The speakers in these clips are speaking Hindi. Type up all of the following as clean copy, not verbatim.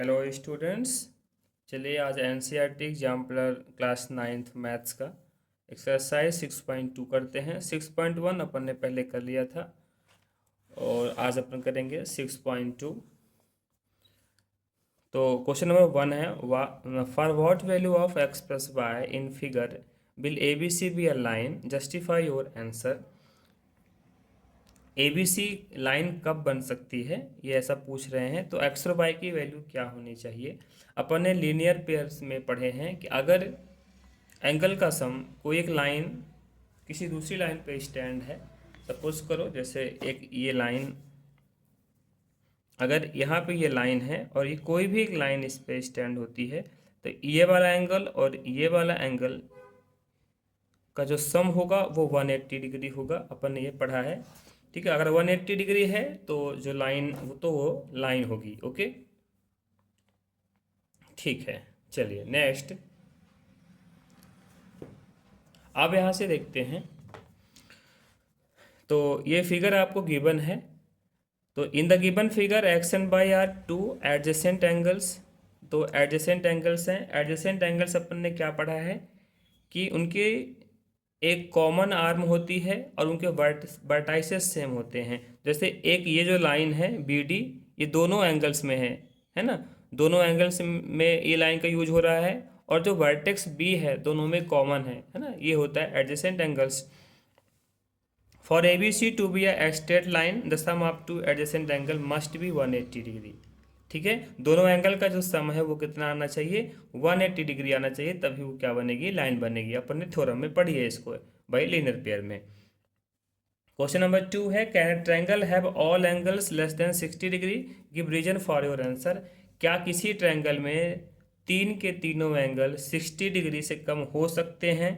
Hello students. चलिए आज NCERT exemplar class 9th maths का एक्सरसाइज 6.2 करते हैं। 6.1 अपन ने पहले कर लिया था और आज अपन करेंगे 6.2। तो क्वेश्चन नंबर 1 है, for what value of x plus y in figure will A B C be a line, justify your answer. ABC line कब बन सकती है, ये ऐसा पूछ रहे हैं। तो एक्स और वाई की वैल्यू क्या होनी चाहिए। अपन ने लीनियर पेयर्स में पढ़े हैं कि अगर एंगल का सम कोई एक लाइन किसी दूसरी लाइन पे स्टैंड है, सपोज करो जैसे एक ये लाइन, अगर यहाँ पे ये लाइन है और ये कोई भी एक लाइन इस पे स्टैंड होती है, तो ये वाला एंगल और ये वाला एंगल का जो सम होगा वो 180 डिग्री होगा। अपन ने ये पढ़ा है, ठीक है। अगर 180 डिग्री है तो जो लाइन वो लाइन होगी। ओके, ठीक है। चलिए नेक्स्ट, अब यहाँ से देखते हैं। तो ये फिगर आपको गिवन है। तो in the given figure x and y are two adjacent angles. तो एडजेसेंट एंगल्स हैं। एडजेसेंट एंगल्स अपन ने क्या पढ़ा है कि उनके एक कॉमन आर्म होती है और उनके वर्टाइसेस सेम होते हैं। जैसे एक ये जो लाइन है BD, ये दोनों एंगल्स में है ना, दोनों एंगल्स में ये लाइन का यूज हो रहा है। और जो वर्टेक्स B है दोनों में कॉमन है ना, ये होता है adjacent angles. For ABC to be a straight line the sum of two adjacent angle must be 180 degree. ठीक है, दोनों एंगल का जो सम है वो कितना आना चाहिए, 180 डिग्री आना चाहिए, तभी वो क्या बनेगी, लाइन बनेगी। अपन ने थ्योरम में पढ़ी है इसको बाई लीनियर पेयर में। क्वेश्चन नंबर 2 है, can a triangle have all angles less than 60 degree, give reason for your answer. क्या किसी ट्रायंगल में तीन के तीनों एंगल 60 डिग्री से कम हो सकते हैं।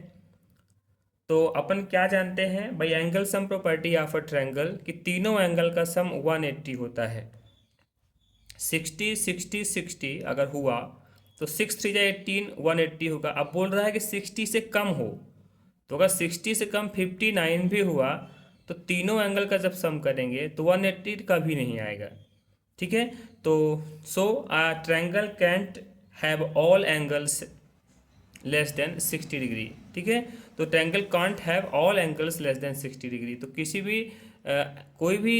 तो अपन क्या जानते हैं भाई, angle sum property of a triangle कि तीनों एंगल का सम 180 होता है। 60 60 60 अगर हुआ तो 6 3 18 180 होगा। अब बोल रहा है कि 60 से कम हो, तो अगर 60 से कम 59 भी हुआ तो तीनों एंगल का जब सम करेंगे तो 180 का भी नहीं आएगा। ठीक है, तो so a triangle can't have all angles less than 60 degree. ठीक है, तो triangle can't have all angles less than 60 degree. तो किसी भी कोई भी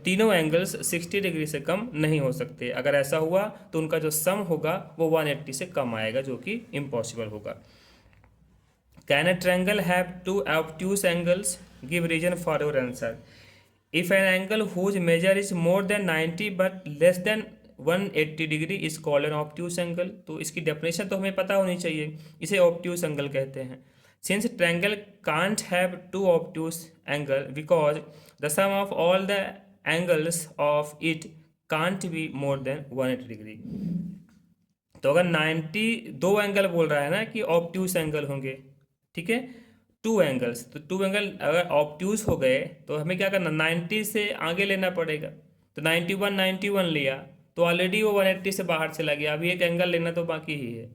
तीनों एंगल्स 60 डिग्री से कम नहीं हो सकते। अगर ऐसा हुआ तो उनका जो सम होगा वो 180 से कम आएगा, जो कि इम्पॉसिबल होगा। Can a triangle have two obtuse angles, give reason for your answer. If an angle whose measure is more than 90 but less than 180 degree is called an obtuse angle. तो इसकी डेफिनेशन तो हमें पता होनी चाहिए, इसे ऑब्ट्यूज एंगल कहते हैं। Since triangle can't have two obtuse angle because the sum of all the angles of it can't be more than 180 degree. तो अगर 90 दो एंगल बोल रहा है ना कि ऑब्ट्यूज एंगल होंगे, ठीक है, टू एंगल्स, तो टू एंगल अगर ऑब्ट्यूज हो गए तो हमें क्या करना, 90 से आगे लेना पड़ेगा। तो 91 91 लिया तो ऑलरेडी वो 180 से बाहर चला गया। अभी एक एंगल लेना तो बाकी ही है,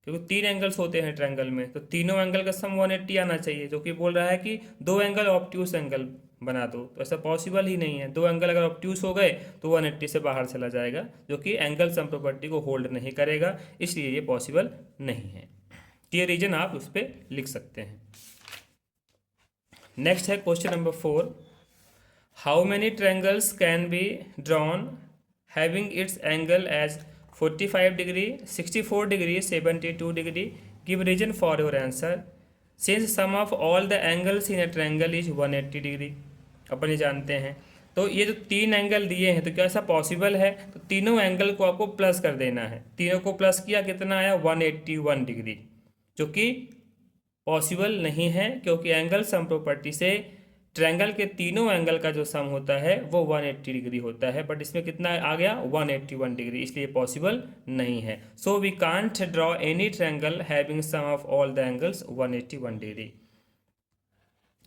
क्योंकि तीन एंगल्स होते हैं ट्रायंगल में, तो तीनों एंगल का सम 180 आना चाहिए। जो कि बोल रहा है कि दो एंगल ऑब्ट्यूज एंगल बना दो, तो ऐसा पॉसिबल ही नहीं है। दो एंगल अगर ऑब्ट्यूज हो गए तो 180 से बाहर चला जाएगा, जो कि एंगल सम प्रॉपर्टी को होल्ड नहीं करेगा, इसलिए ये पॉसिबल नहीं है। ये रीजन आप उस पर लिख सकते हैं। नेक्स्ट है question number 4, how many triangles can be drawn having its angle as 45 degree 64 degree 72 degree, give reason for your answer. Since sum of all the angles in a triangle is 180 degree. अपन ये जानते हैं। तो ये जो तीन एंगल दिए हैं, तो क्या ऐसा पॉसिबल है, तो तीनों एंगल को आपको प्लस कर देना है। तीनों को प्लस किया, कितना आया, 181 डिग्री, जो कि पॉसिबल नहीं है, क्योंकि एंगल सम प्रॉपर्टी से ट्रायंगल के तीनों एंगल का जो सम होता है वो 180 डिग्री होता है। बट इसमें कितना आ गया, 181 डिग्री, इसलिए पॉसिबल नहीं है। So we can't draw any triangle having sum of all the angles 181 degree.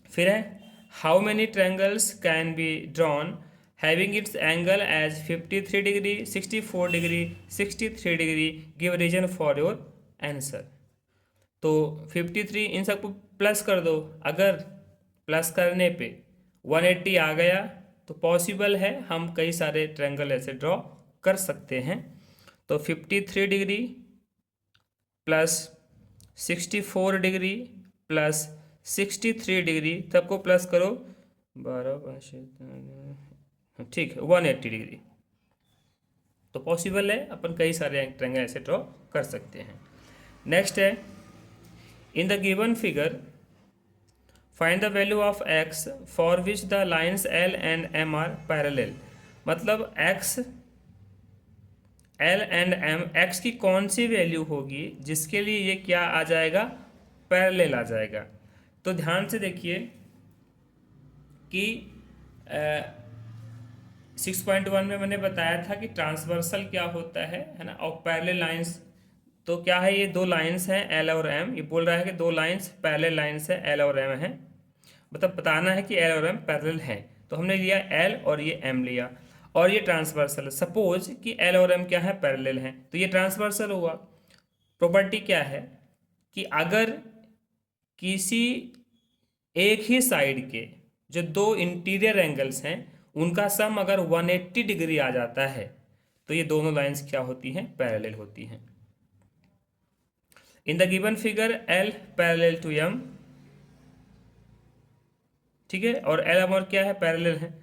फिर है, how many triangles can be drawn having its angle as 53 degree 64 degree 63 degree, give reason for your answer. तो 53 इन सबको प्लस कर दो। अगर प्लस करने पे 180 आ गया तो पॉसिबल है हम कई सारे ट्रायंगल ऐसे ड्रॉ कर सकते हैं। तो 53 degree plus 64 degree plus 63 degree, सबको प्लस करो 12, ठीक है 180 डिग्री। तो पॉसिबल है, अपन कई सारे ट्रायंगल ऐसे ड्रॉ कर सकते हैं। नेक्स्ट है, in the given figure find the value of x for which the lines l and m are parallel. मतलब x, l and m, x की कौन सी वैल्यू होगी जिसके लिए ये क्या आ जाएगा, पैरेलल आ जाएगा। तो ध्यान से देखिए कि 6.1 में मैंने बताया था कि ट्रांसवर्सल क्या होता है ना, और पैरेलल लाइंस। तो क्या है, ये दो लाइंस हैं एल और एम, ये बोल रहा है कि दो लाइंस पैरेलल लाइंस हैं एल और एम हैं, मतलब बताना है कि एल और एम पैरेलल हैं। तो हमने लिया एल और ये एम लिया, और ये ट्रांसवर्सल। सपोज कि एल और एम क्या है, पैरेलल हैं, तो ये ट्रांसवर्सल हुआ। प्रॉपर्टी क्या है कि अगर किसी एक ही साइड के जो दो इंटीरियर एंगल्स हैं उनका सम अगर 180 डिग्री आ जाता है तो ये दोनों लाइंस क्या होती हैं, पैरेलल होती हैं। In the given figure L parallel to M, ठीक है, और एल एम और क्या है, पैरेलल है।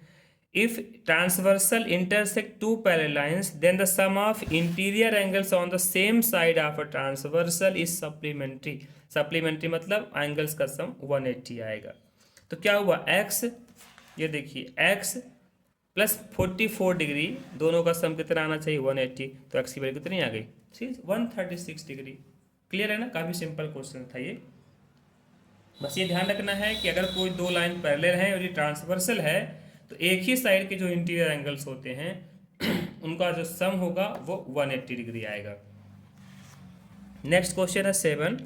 If transversal intersect two parallel lines then the sum of interior angles on the same side of a transversal is supplementary. Supplementary मतलब एंगल्स का सम 180 आएगा। तो क्या हुआ, एक्स, ये देखिए एक्स प्लस 44 डिग्री, दोनों का सम कितना आना चाहिए, 180। तो एक्स की वैल्यू कितनी आ गई, 136 डिग्री। क्लियर है ना, काफ़ी सिंपल क्वेश्चन था ये। बस ये ध्यान रखना है कि अगर कोई दो लाइन पैरेलल है और ये ट्रांसवर्सल है तो एक ही साइड के जो इंटीरियर एंगल्स होते हैं उनका जो सम होगा वो 180 डिग्री आएगा। नेक्स्ट क्वेश्चन है 7,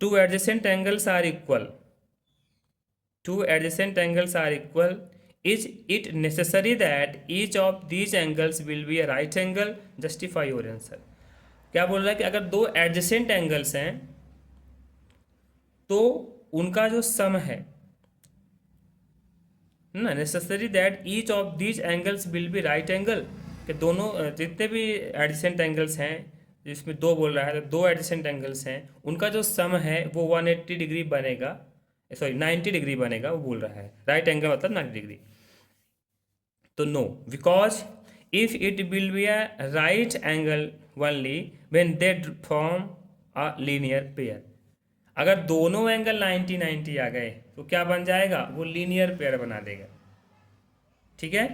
two adjacent angles are equal, two adjacent angles are equal, is it necessary that each of these angles will be a right angle, justify your answer. क्या बोल रहा है कि अगर दो एडजेसेंट एंगल्स हैं तो उनका जो सम है ना, necessary that each of these angles will B right angle, कि दोनों जितने भी एडजेसेंट एंगल्स हैं, जिसमें दो बोल रहा है तो दो एडजेसेंट एंगल्स हैं, उनका जो सम है वो 180 डिग्री बनेगा, सॉरी 90 डिग्री बनेगा, वो बोल रहा है राइट एंगल मतलब 90 डिग्री। तो no, because if it will be a right angle only when they form a linear pair. अगर दोनों एंगल 90-90 आ गए तो क्या बन जाएगा, वो लीनियर पेयर बना देगा, ठीक है।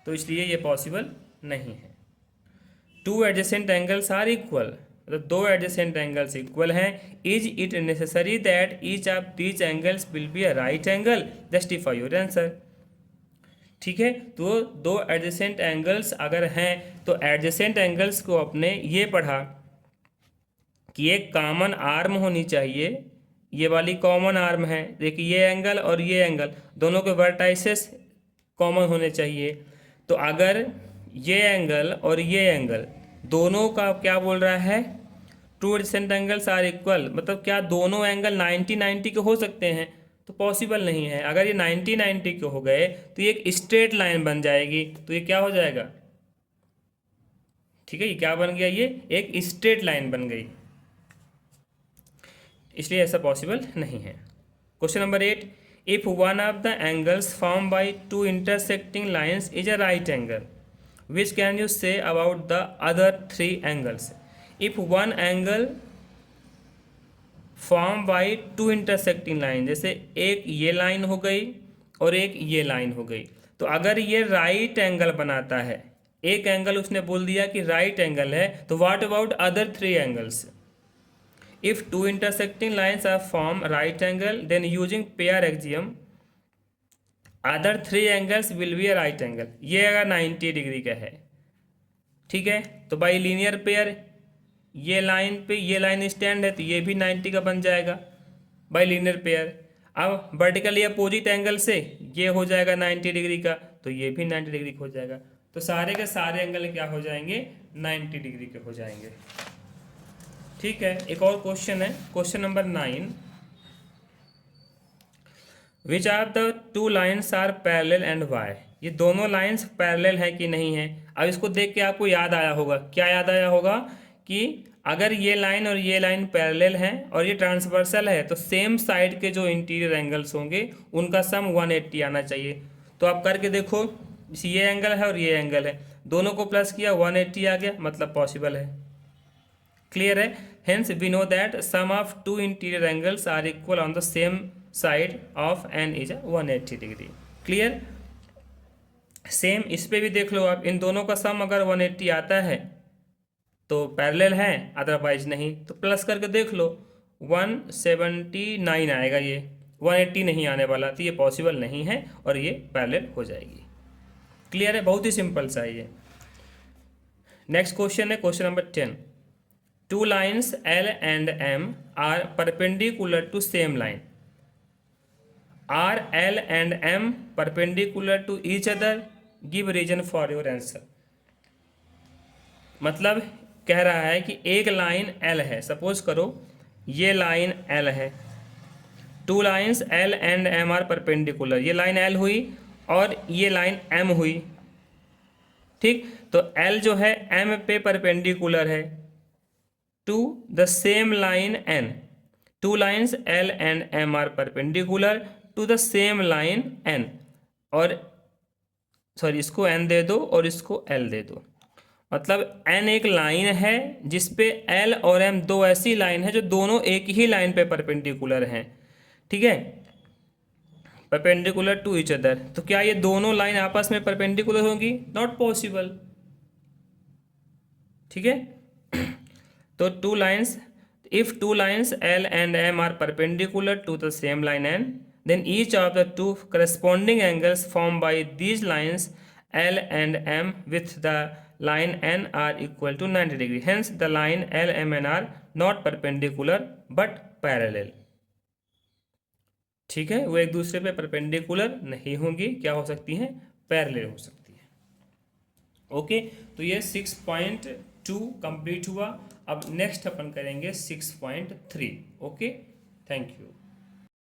तो इसलिए ये पॉसिबल नहीं है। Two adjacent angles are equal, मतलब दो एडजेसेंट एंगल्स इक्वल हैं, is it necessary that each of these angles will be a right angle, justify your answer. ठीक है, तो दो एडजेसेंट एंगल्स अगर हैं तो एडजेसेंट एंगल्स को अपने ये पढ़ा कि एक कॉमन आर्म होनी चाहिए, ये वाली कॉमन आर्म है, देखिए ये एंगल और ये एंगल दोनों के वर्टाइसेस कॉमन होने चाहिए। तो अगर ये एंगल और ये एंगल दोनों का क्या बोल रहा है, two adjacent angles are equal, मतलब क्या दोनों एंगल 90-90 के हो सकते हैं, तो पॉसिबल नहीं है। अगर ये 90-90 के हो गए तो ये एक स्ट्रेट लाइन बन जाएगी, तो ये क्या हो जाएगा, ठीक है, ये क्या बन गया, ये एक स्ट्रेट लाइन बन गई, इसलिए ऐसा पॉसिबल नहीं है। Question number 8, if one of the angles form by two intersecting lines is a right angle, which can you say about the other three angles. If one angle form by two intersecting line, जैसे एक ये लाइन हो गई और एक ये लाइन हो गई, तो अगर ये राइट एंगल बनाता है, एक एंगल उसने बोल दिया कि राइट एंगल है, तो what about other three angles. If two intersecting lines are form right angle, then using pair axiom, other three angles will be a right angle। ये अगर 90 डिग्री का है, ठीक है, तो बाई लीनियर पेयर ये लाइन पे ये लाइन स्टैंड है तो ये भी 90 का बन जाएगा बाई लीनियर पेयर। अब वर्टिकली अपोजिट एंगल से ये हो जाएगा 90 डिग्री का, तो ये भी 90 डिग्री का हो जाएगा। तो सारे के सारे एंगल क्या हो जाएंगे, 90 डिग्री के हो जाएंगे, ठीक है। एक और क्वेश्चन है, question number 9, which are the two lines are parallel and Y. ये दोनों लाइंस पैरेलल है कि नहीं है। अब इसको देख के आपको याद आया होगा, क्या याद आया होगा कि अगर ये लाइन और ये लाइन पैरेलल है और ये ट्रांसवर्सल है तो सेम साइड के जो इंटीरियर एंगल्स होंगे उनका सम 180 आना चाहिए। तो आप करके देखो, ये एंगल है और ये एंगल है, दोनों को प्लस किया 180 आ गया, मतलब पॉसिबल है। क्लियर है? Hence we know that sum of two interior angles are equal on the same side of an is 180 degree. Clear? Same इस पे भी देख लो आप, इन दोनों का सम अगर 180 आता है तो पैरेलल है, अदरवाइज नहीं। तो प्लस करके देख लो, 179 आएगा, ये 180 नहीं आने वाला, तो ये पॉसिबल नहीं है और ये पैरेलल हो जाएगी। क्लियर है? बहुत ही सिंपल सा है ये। नेक्स्ट क्वेश्चन है question number 10। Two lines L and M are perpendicular to same line. Are L and M perpendicular to each other, give reason for your answer. मतलब कह रहा है कि एक लाइन L है, सपोज करो ये लाइन L है, two lines L and M are perpendicular, ये लाइन L हुई और ये लाइन M हुई, ठीक। तो L जो है M पे परपेंडिकुलर है to the same line N। Two lines L and M are perpendicular to the same line N, और सॉरी इसको N दे दो और इसको L दे दो। मतलब N एक लाइन है जिसपे L और M दो ऐसी लाइन है जो दोनों एक ही लाइन पे परपेंडिकुलर हैं, ठीक है, परपेंडिकुलर टू ईच अदर। तो क्या ये दोनों लाइन आपस में परपेंडिकुलर होंगी? नॉट पॉसिबल, ठीक है। तो two lines, if two lines L and M are perpendicular to the same line N, then each of the two corresponding angles formed by these lines L and M with the line N are equal to 90 degree. Hence the line L, M, N are not perpendicular but parallel. ठीक है, वो एक दूसरे पे परपेंडिकुलर नहीं होंगी, क्या हो सकती हैं? पैरेलल हो सकती है। ओके, तो ये 6.2 कंप्लीट हुआ। अब नेक्स्ट अपन करेंगे 6.3। Okay, thank you.